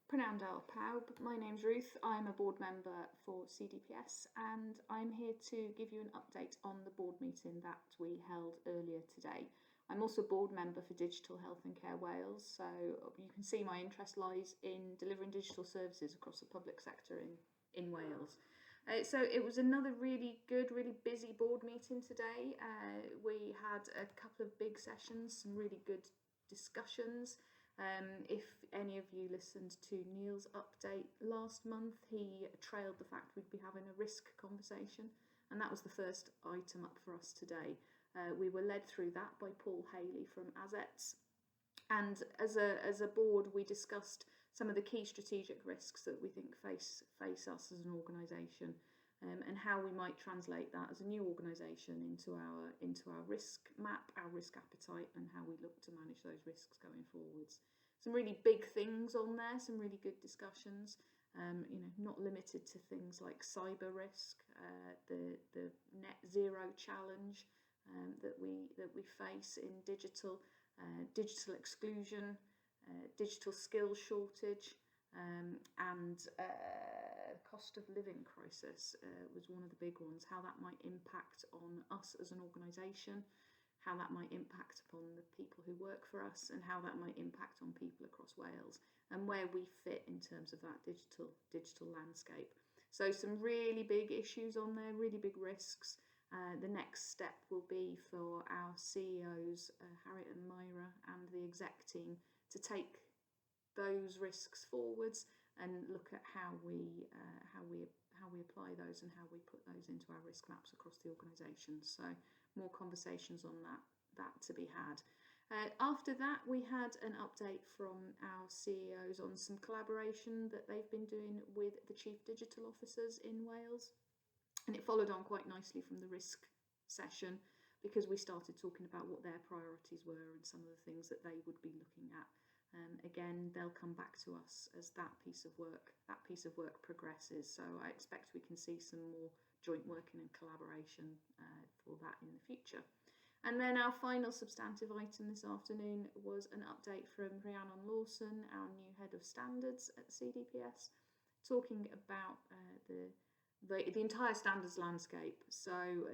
Prynawn da pawb, my name's Ruth, I'm a board member for CDPS and I'm here to give you an update on the board meeting that we held earlier today. I'm also a board member for Digital Health and Care Wales, so you can see my interest lies in delivering digital services across the public sector in Wales. So it was another really good, really busy board meeting today. We had a couple of big sessions, some really good discussions. If any of you listened to Neil's update last month, he trailed the fact we'd be having a risk conversation, and that was the first item up for us today. We were led through that by Paul Haley from Assets, and as a board we discussed some of the key strategic risks that we think face us as an organisation, and how we might translate that as a new organisation into our risk map, our risk appetite, and how we look to manage those risks going forwards. Some really big things on there, some really good discussions. Not limited to things like cyber risk, the net zero challenge that we face in digital exclusion, digital skills shortage, and cost of living crisis was one of the big ones. How that might impact on us as an organisation, how that might impact upon the people who work for us, and how that might impact on people across Wales, and where we fit in terms of that digital landscape. So some really big issues on there, really big risks. The next step will be for our CEOs, Harriet and Myra, and the exec team to take those risks forwards and look at how we apply those and how we put those into our risk maps across the organisation. So more conversations on that to be had. After that, we had an update from our CEOs on some collaboration that they've been doing with the Chief Digital Officers in Wales. And it followed on quite nicely from the risk session, because we started talking about what their priorities were and some of the things that they would be looking at. Again, they'll come back to us as that piece of work progresses. So I expect we can see some more joint working and collaboration for that in the future. And then our final substantive item this afternoon was an update from Rhiannon Lawson, our new head of standards at CDPS, talking about the entire standards landscape. So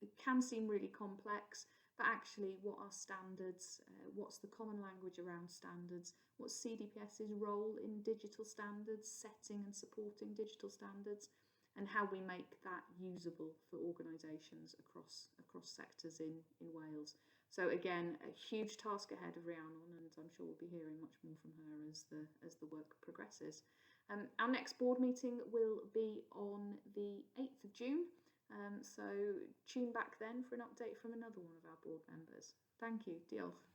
it can seem really complex, but actually what are standards, what's the common language around standards, what's CDPS's role in digital standards, setting and supporting digital standards, and how we make that usable for organisations across sectors in Wales. So again, a huge task ahead of Rhiannon, and I'm sure we'll be hearing much more from her as the work progresses. Our next board meeting will be on the 8th of June. So tune back then for an update from another one of our board members. Thank you. Diolch.